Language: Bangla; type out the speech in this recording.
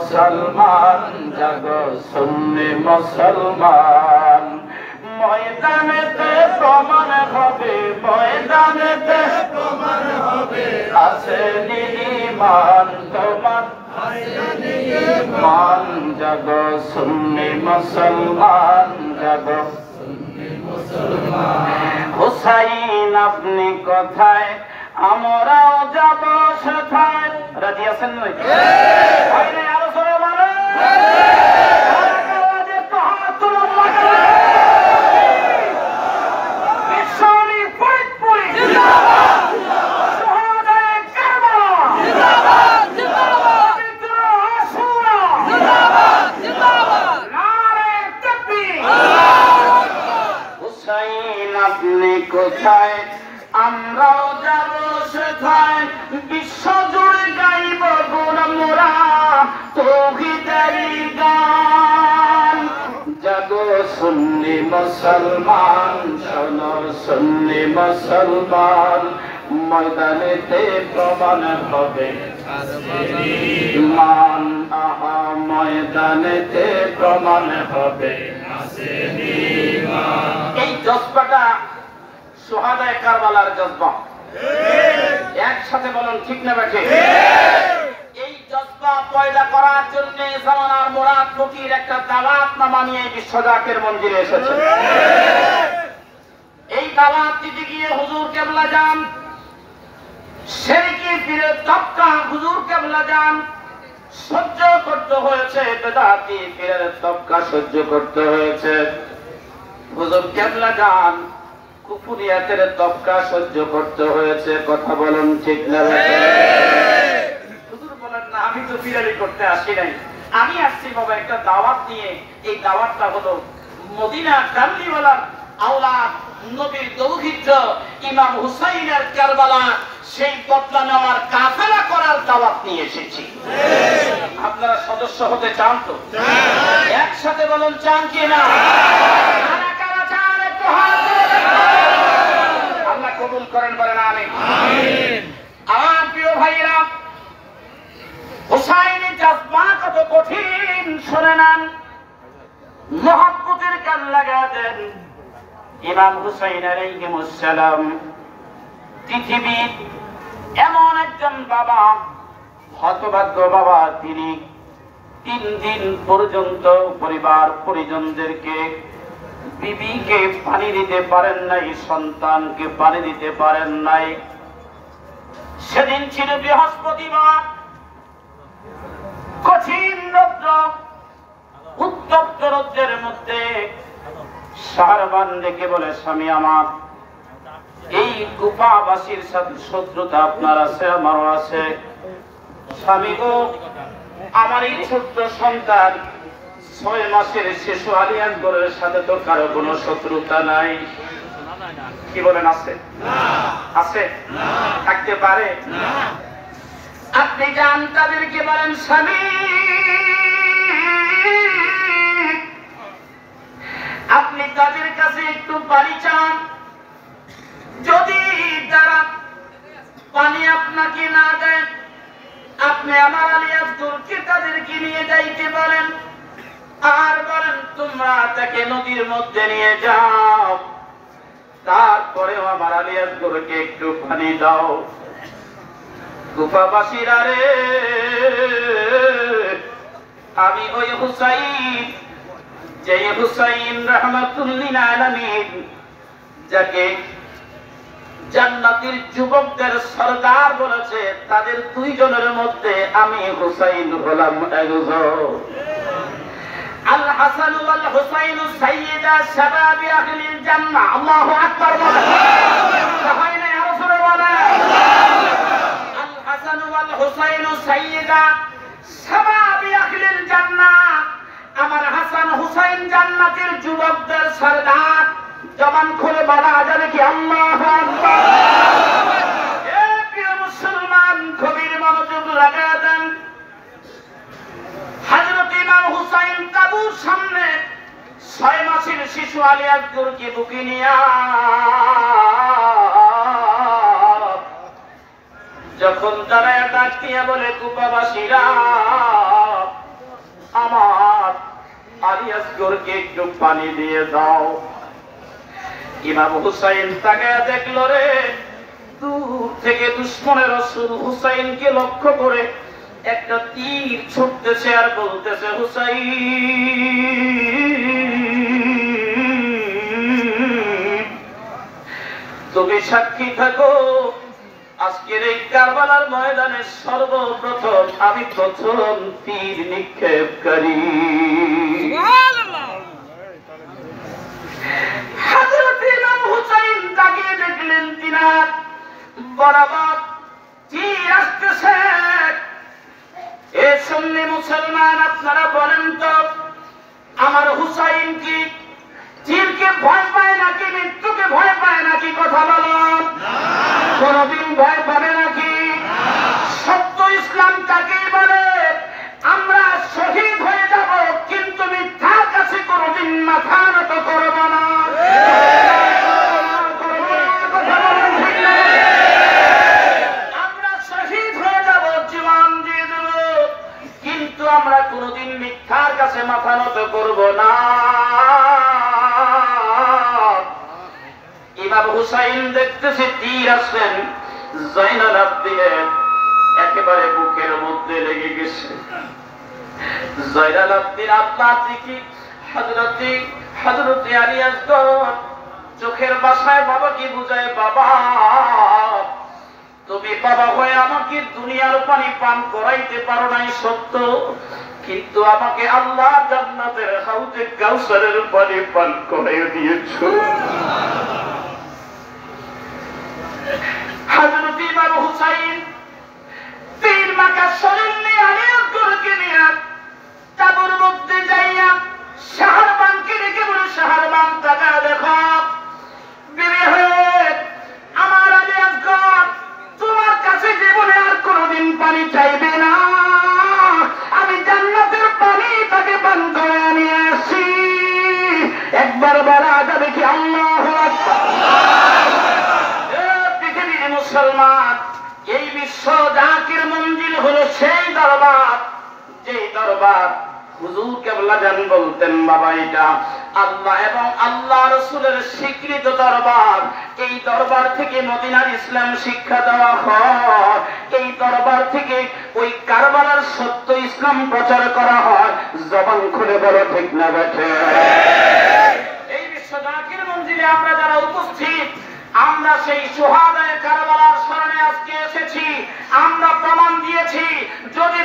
মুসলমান জাগো সুন্নি মুসলমান ময়দানেতে প্রমাণ হবে ময়দানেতে প্রমাণ হবে আসেনি ঈমান তোমার আসেনি ঈমান জাগো সুন্নি মুসলমান জাগো সুন্নি মুসলমান হুসাইন আপনি কোথায় আমরাও যাব সেথায় রাজি আছেন নয় হয় না আরো সরে বলেন কোথায় আমরাও যাব সেথায় বিশ্ব জুড়ে গাইব গুণ মোরা তৌহিদের গান জাগো সুন্নি মুসলমান শোনো সুন্নি মুসলমান ময়দানেতে প্রমাণ হবে ঈমান আহা ময়দানেতে প্রমাণ হবে এই জজ্বাটা সুহাদায়ে কারবালার জজ্বা একসাথে বলুন ঠিক না বেঠে এই জজ্বা পয়দা করার জন্য জামানার মুরাদ ফকির একটা দাওয়াতনামা নিয়ে বিশ্বজাকের মঞ্জিলে এসেছে এই দাওয়াত দিতে গিয়ে হুজুর কেবলা যান শিরকি পীরের তবকা হুজুর কেবলা যান সহ্য করতে হয়েছে বেদাতি পীরের তবকা সহ্য করতে হয়েছে হুজুর কেবলা যান কুফরিয়াতের তবকা সহ্য করতে হয়েছে কথা বলুন ঠিক না হুজুর বলেন না আমি তো পীরারি করতে আসি নাই আমি আসছি বাবা একটা দাওয়াত নিয়ে এই দাওয়াতটা হলো মদিনা কামলিওয়ালার আওলাদ নবীর দৌহিত্র ইমাম হুসাইনের কারবালা সেই বদলা নেওয়ার কাফেলা করার দাওয়াত নিয়ে এসেছি আপনারা সদস্য হতে চান তো একসাথে বলুন চান কি না আল্লাহ কবুল করেন বলেন আমিন আমার প্রিয় ভাইরা হুসাইনি জজ্বা কত কঠিন শুনে নেন মহব্বতের গান লাগা দেন ইমাম হুসাইন আলাইহিস সালাম পৃথিবীর এমন একজন বাবা হতভাগ্য বাবা তিনি 3 দিন পর্যন্ত পরিবার পরিজনদেরকে বিবিকে পানি দিতে পারেন নাই সন্তানকে পানি দিতে পারেন নাই সেদিন ছিল বৃহস্পতিবার কঠিন রৌদ্র উত্তপ্ত রৌদ্রের মধ্যে শাহরবান ডেকে বলে স্বামী আমার এই কুফাবাসীর সাথে শত্রুতা আপনার আছে আমারও আছে স্বামী গো আমার এই ছোট্ট সন্তান 6 মাসের শিশু আলিয়ান গোরের সাথে তো কারো কোনো শত্রুতা নাই কি বলেন আছে আছে থাকতে পারে আপনি জান তাদেরকে বলেন স্বামী আপনি তাদের কাছে একটু পানি চান যদি তারা পানি আপনাকে না দেন আপনি আমার আলিয়াসকে তাদেরকে নিয়ে যাইতে বলেন আর বলেন তোমরা তাকে নদীর মধ্যে নিয়ে যাও তারপরেও আমার আলিয়াসকে একটু পানি দাও কুফাবাসীরা রে আমি ওই হুসাইন যে হুসাইন রাহমাতুল্লিল আলামিন যাকে জান্নাতের যুবকদের সরদার বলেছে তাদের 2 জনের মধ্যে আমি হুসাইন হলাম একজন আল হাসান ওয়াল হুসাইন সাইয়্যিদা শাবাবি আহলিল জান্নাহ আল্লাহু আকবার হয় না আর সুরে বলে আল হাসান ওয়াল হুসাইন সাইয়্যিদা শাবাবি আহলিল জান্নাহ আমার হাসান হুসাইন জান্নাতের যুবকদের সরদার জবান খুলে বলা যাবে কি আল্লাহু আকবার এ প্রিয় মুসলমান গভীর মনোযোগ লাগা দেন হযরত ইমাম হুসাইন তাবুর সামনে 6 মাসের শিশু আলিয়াসকে বুকে নিয়ে যখন তারা ডাক দিয়া বলে কুফাবাসীরা আমার আলী আসগরকে একটু পানি দিয়ে দাও। ইমাম হুসাইন তাকায় দেখলো রে, দূর থেকে দুশমনের রাসূল হুসাইনকে লক্ষ্য করে একটা তীর ছুটতেছে আর বলতেছে, হুসাইন তুমি সাক্ষী থাকো, আজকের এই কারবালার ময়দানে সর্বপ্রথম আমি প্রথম তীর নিক্ষেপকারী। হযরত ইমাম হুসাইন তাকিয়ে দেখলেন তিনার বরাবর তীর আসতেছে। এ সুন্নি মুসলমান, আপনারা বলেন তো, আমার হুসাইন কি তীরকে ভয় পায় নাকি মৃত্যুকে ভয় পায় নাকি? কথা বলুন, কোনদিন ভয় পাবে নাকি? সত্য ইসলাম তাকেই বলে আমরা শহীদ হয়ে যাব, কিন্তু মিথ্যার কাছে কোনদিন মাথা নত করব না। আমরা শহীদ হয়ে যাব, জীবন দিয়ে দেব, কিন্তু আমরা কোনদিন মিথ্যার কাছে মাথা নত করব না। ইমাম হুসাইন দেখতেছে তীর আসছেন, জয়নাল আবদিনের একেবারে বুকের মধ্যে লেগে গেছে। জয়নাল আবদিন আপনার দিকে হযরতে আলী আসগর চোখের ভাষায় বাবাকে বুঝায়, বাবা তুমি বাবা হয়ে আমাকে দুনিয়ার পানি পান করাইতে পারো নাই সত্য, কিন্তু আমাকে আল্লাহ জান্নাতের হাউজে কাউসারের পানি পান করাইয়া দিয়েছো। হযরত ইমাম হুসাইন তীর মাকা শরীর নিয়ে আলী আসগরকে নিয়ে তাঁবুর মধ্যে যাইয়া শাহরবানকে ডেকে বলে, শাহরবান তাকা দেখো, বিবি হয়ে আমার আলী আসগর তোমার কাছে জীবনে আর কোনদিন পানি চাইবে না, আমি জান্নাতের পানি তাকে পান করে নিয়ে আসি। একবার বলা যাবে কি আল্লাহু আকবার? মুসলমান, এই বিশ্ব জাকির মঞ্জিল হলো সেই দরবার, যেই দরবার হুজুর কেবলা জান বলতেন, বাবা এটা আল্লাহ এবং আল্লাহ রাসূলের স্বীকৃত দরবার। এই দরবার থেকে মদিনার ইসলাম শিক্ষা দেওয়া হয়, এই দরবার থেকে ওই কারবালার সত্য ইসলাম প্রচার করা হয়। জবান খুলে বলো ঠিক না বেঠে? এই বিশ্ব জাকির মঞ্জিলে আমরা যারা উপস্থিত, আমরা সেই সুহাদায়ে কারবালার স্মরণে আজকে এসেছি। আমরা প্রমাণ দিয়েছি, যদি